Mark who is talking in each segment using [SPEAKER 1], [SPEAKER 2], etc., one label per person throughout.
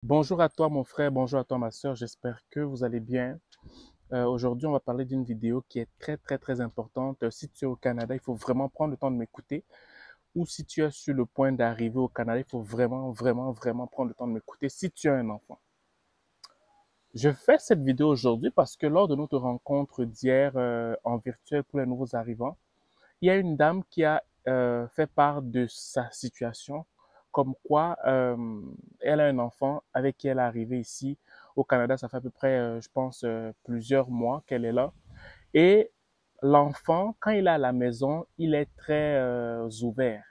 [SPEAKER 1] Bonjour à toi mon frère, bonjour à toi ma sœur, j'espère que vous allez bien. Aujourd'hui, on va parler d'une vidéo qui est très importante. Si tu es au Canada, il faut vraiment prendre le temps de m'écouter. Ou si tu es sur le point d'arriver au Canada, il faut vraiment prendre le temps de m'écouter si tu as un enfant. Je fais cette vidéo aujourd'hui parce que lors de notre rencontre d'hier en virtuel pour les nouveaux arrivants, il y a une dame qui a fait part de sa situation, comme quoi elle a un enfant avec qui elle est arrivée ici au Canada. Ça fait à peu près, je pense, plusieurs mois qu'elle est là. Et l'enfant, quand il est à la maison, il est très ouvert.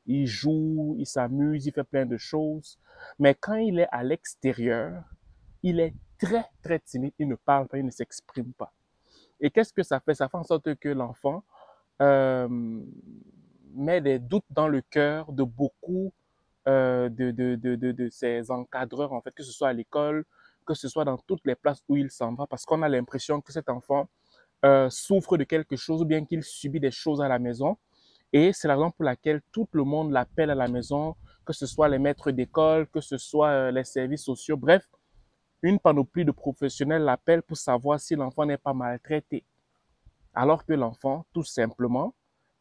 [SPEAKER 1] Il joue, il s'amuse, il fait plein de choses. Mais quand il est à l'extérieur, il est très timide. Il ne parle pas, il ne s'exprime pas. Et qu'est-ce que ça fait? Ça fait en sorte que l'enfant euh, met des doutes dans le cœur de beaucoup de ses encadreurs, en fait, que ce soit à l'école, que ce soit dans toutes les places où il s'en va, parce qu'on a l'impression que cet enfant souffre de quelque chose ou bien qu'il subit des choses à la maison. Et c'est la raison pour laquelle tout le monde l'appelle à la maison, que ce soit les maîtres d'école, que ce soit les services sociaux, bref, une panoplie de professionnels l'appellent pour savoir si l'enfant n'est pas maltraité. Alors que l'enfant, tout simplement,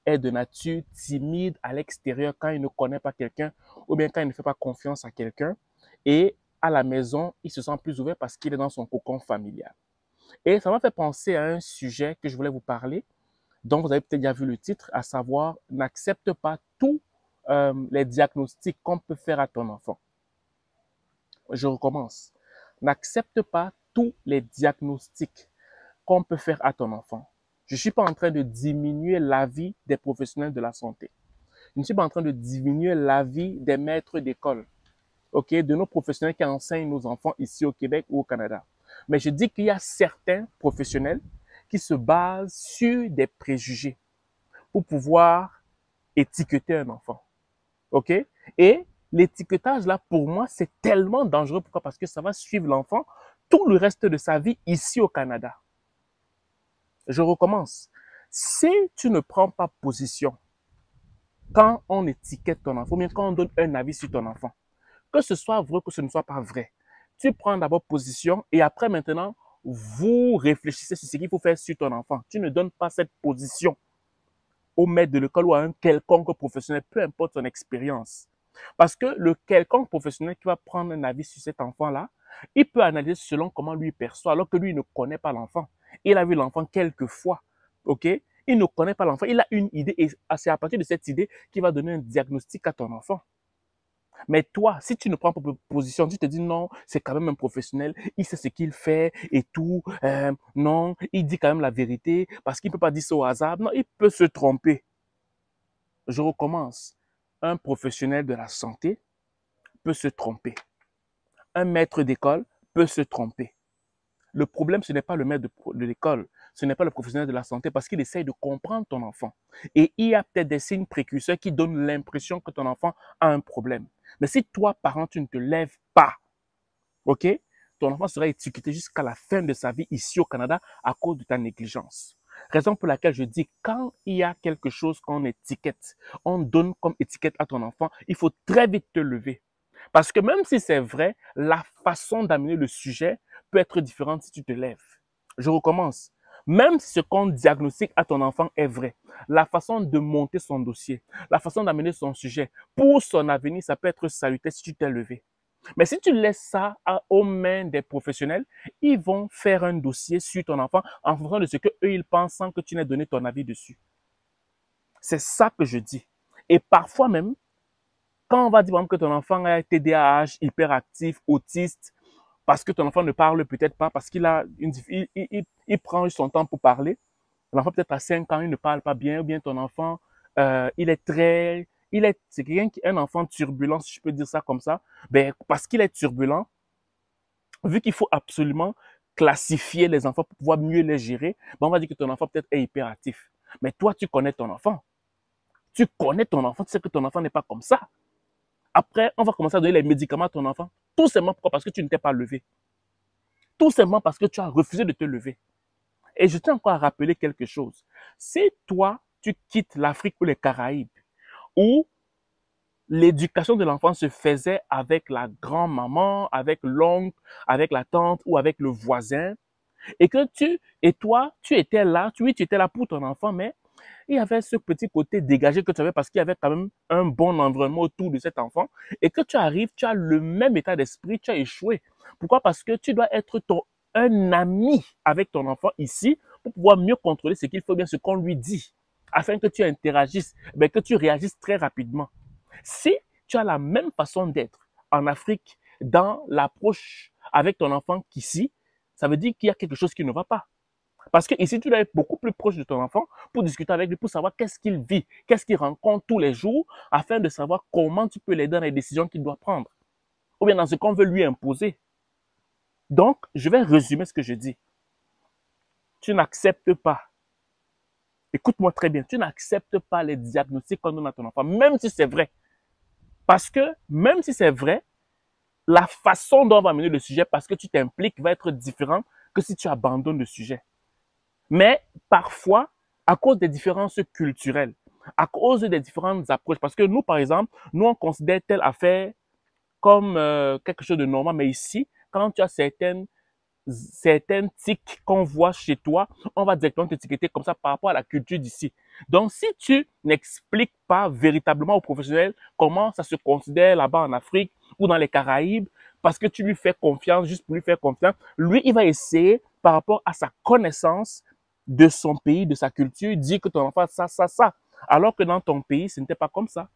[SPEAKER 1] est de nature timide à l'extérieur quand il ne connaît pas quelqu'un ou bien quand il ne fait pas confiance à quelqu'un. Et à la maison, il se sent plus ouvert parce qu'il est dans son cocon familial. Et ça m'a fait penser à un sujet que je voulais vous parler, dont vous avez peut-être déjà vu le titre, à savoir n'accepte pas tous les diagnostics qu'on peut faire à ton enfant. Je recommence. N'accepte pas tous les diagnostics qu'on peut faire à ton enfant. Je ne suis pas en train de diminuer l'avis des professionnels de la santé. Je ne suis pas en train de diminuer l'avis des maîtres d'école, ok, de nos professionnels qui enseignent nos enfants ici au Québec ou au Canada. Mais je dis qu'il y a certains professionnels qui se basent sur des préjugés pour pouvoir étiqueter un enfant, ok? Et l'étiquetage là, pour moi, c'est tellement dangereux. Pourquoi? Parce que ça va suivre l'enfant tout le reste de sa vie ici au Canada. Je recommence. Si tu ne prends pas position quand on étiquette ton enfant, ou bien quand on donne un avis sur ton enfant, que ce soit vrai, que ce ne soit pas vrai, tu prends d'abord position et après maintenant, vous réfléchissez sur ce qu'il faut faire sur ton enfant. Tu ne donnes pas cette position au maître de l'école ou à un quelconque professionnel, peu importe son expérience. Parce que le quelconque professionnel qui va prendre un avis sur cet enfant-là, il peut analyser selon comment lui perçoit, alors que lui il ne connaît pas l'enfant. Il a vu l'enfant quelques fois, ok? Il ne connaît pas l'enfant, il a une idée et c'est à partir de cette idée qu'il va donner un diagnostic à ton enfant. Mais toi, si tu ne prends pas position, tu te dis non, c'est quand même un professionnel, il sait ce qu'il fait et tout. Non, il dit quand même la vérité parce qu'il ne peut pas dire ça au hasard. Non, il peut se tromper. Je recommence. Un professionnel de la santé peut se tromper. Un maître d'école peut se tromper. Le problème, ce n'est pas le maître de l'école, ce n'est pas le professionnel de la santé parce qu'il essaye de comprendre ton enfant. Et il y a peut-être des signes précurseurs qui donnent l'impression que ton enfant a un problème. Mais si toi, parent, tu ne te lèves pas, ok, ton enfant sera étiqueté jusqu'à la fin de sa vie ici au Canada à cause de ta négligence. Raison pour laquelle je dis, quand il y a quelque chose qu'on étiquette, on donne comme étiquette à ton enfant, il faut très vite te lever. Parce que même si c'est vrai, la façon d'amener le sujet peut être différente si tu te lèves. Je recommence. Même si ce qu'on diagnostique à ton enfant est vrai, la façon de monter son dossier, la façon d'amener son sujet pour son avenir, ça peut être salutaire si tu t'es levé. Mais si tu laisses ça aux mains des professionnels, ils vont faire un dossier sur ton enfant en fonction de ce que eux ils pensent sans que tu n'aies donné ton avis dessus. C'est ça que je dis. Et parfois même, quand on va dire que ton enfant a TDAH, hyperactif, autiste, parce que ton enfant ne parle peut-être pas, parce qu'il a il prend son temps pour parler. L'enfant peut-être à 5 ans, il ne parle pas bien, ou bien ton enfant, c'est quelqu'un qui est un enfant turbulent, si je peux dire ça comme ça. Ben, parce qu'il est turbulent, vu qu'il faut absolument classifier les enfants pour pouvoir mieux les gérer, ben on va dire que ton enfant peut-être est hyperactif. Mais toi, tu connais ton enfant. Tu connais ton enfant, tu sais que ton enfant n'est pas comme ça. Après, on va commencer à donner les médicaments à ton enfant. Tout simplement pourquoi? Parce que tu ne t'es pas levé. Tout simplement parce que tu as refusé de te lever. Et je tiens encore à rappeler quelque chose. Si toi, tu quittes l'Afrique ou les Caraïbes, où l'éducation de l'enfant se faisait avec la grand-maman, avec l'oncle, avec la tante ou avec le voisin, et que toi, tu étais là, oui, tu étais là pour ton enfant, mais il y avait ce petit côté dégagé que tu avais parce qu'il y avait quand même un bon environnement autour de cet enfant et que tu arrives, tu as le même état d'esprit, tu as échoué. Pourquoi? Parce que tu dois être un ami avec ton enfant ici pour pouvoir mieux contrôler ce qu'il faut bien, ce qu'on lui dit, afin que tu interagisses, que tu réagisses très rapidement. Si tu as la même façon d'être en Afrique, dans l'approche avec ton enfant qu'ici, ça veut dire qu'il y a quelque chose qui ne va pas. Parce que ici, tu dois être beaucoup plus proche de ton enfant pour discuter avec lui, pour savoir qu'est-ce qu'il vit, qu'est-ce qu'il rencontre tous les jours, afin de savoir comment tu peux l'aider dans les décisions qu'il doit prendre, ou bien dans ce qu'on veut lui imposer. Donc, je vais résumer ce que je dis. Tu n'acceptes pas, écoute-moi très bien, tu n'acceptes pas les diagnostics qu'on donne à ton enfant, même si c'est vrai. Parce que, même si c'est vrai, la façon dont on va mener le sujet, parce que tu t'impliques, va être différente que si tu abandonnes le sujet. Mais parfois, à cause des différences culturelles, à cause des différentes approches, parce que nous, par exemple, nous, on considère telle affaire comme quelque chose de normal, mais ici, quand tu as certaines tics qu'on voit chez toi, on va directement t'étiqueter comme ça par rapport à la culture d'ici. Donc, si tu n'expliques pas véritablement aux professionnels comment ça se considère là-bas en Afrique ou dans les Caraïbes, parce que tu lui fais confiance, juste pour lui faire confiance, lui, il va essayer, par rapport à sa connaissance de son pays, de sa culture, dire que ton enfant a ça. Alors que dans ton pays, ce n'était pas comme ça.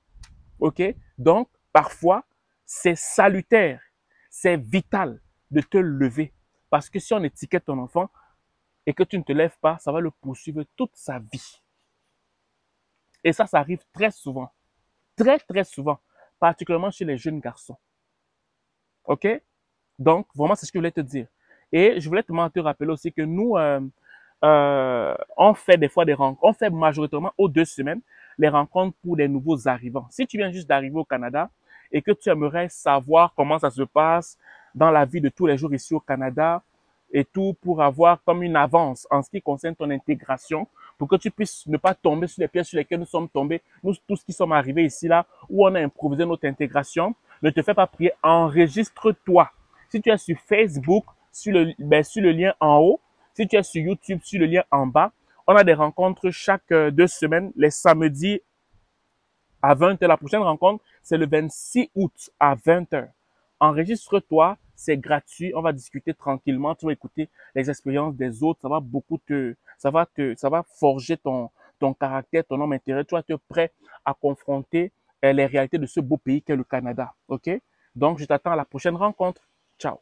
[SPEAKER 1] OK? Donc, parfois, c'est salutaire, c'est vital de te lever. Parce que si on étiquette ton enfant et que tu ne te lèves pas, ça va le poursuivre toute sa vie. Et ça arrive très souvent. Très, très souvent. Particulièrement chez les jeunes garçons. OK? Donc, vraiment, c'est ce que je voulais te dire. Et je voulais te rappeler aussi que nous, on fait des fois des rencontres. On fait majoritairement aux 2 semaines les rencontres pour les nouveaux arrivants. Si tu viens juste d'arriver au Canada et que tu aimerais savoir comment ça se passe dans la vie de tous les jours ici au Canada et tout pour avoir comme une avance en ce qui concerne ton intégration, pour que tu puisses ne pas tomber sur les pièges sur lesquels nous sommes tombés, nous tous qui sommes arrivés ici là, où on a improvisé notre intégration, ne te fais pas prier, enregistre-toi. Si tu es sur Facebook, sur le lien en haut, si tu es sur YouTube, sur le lien en bas, on a des rencontres chaque 2 semaines, les samedis à 20 h. La prochaine rencontre, c'est le 26 août à 20 h. Enregistre-toi, c'est gratuit, on va discuter tranquillement, tu vas écouter les expériences des autres, ça va forger ton caractère, ton homme intérieur, tu vas être prêt à confronter les réalités de ce beau pays qu'est le Canada, ok? Donc, je t'attends à la prochaine rencontre. Ciao.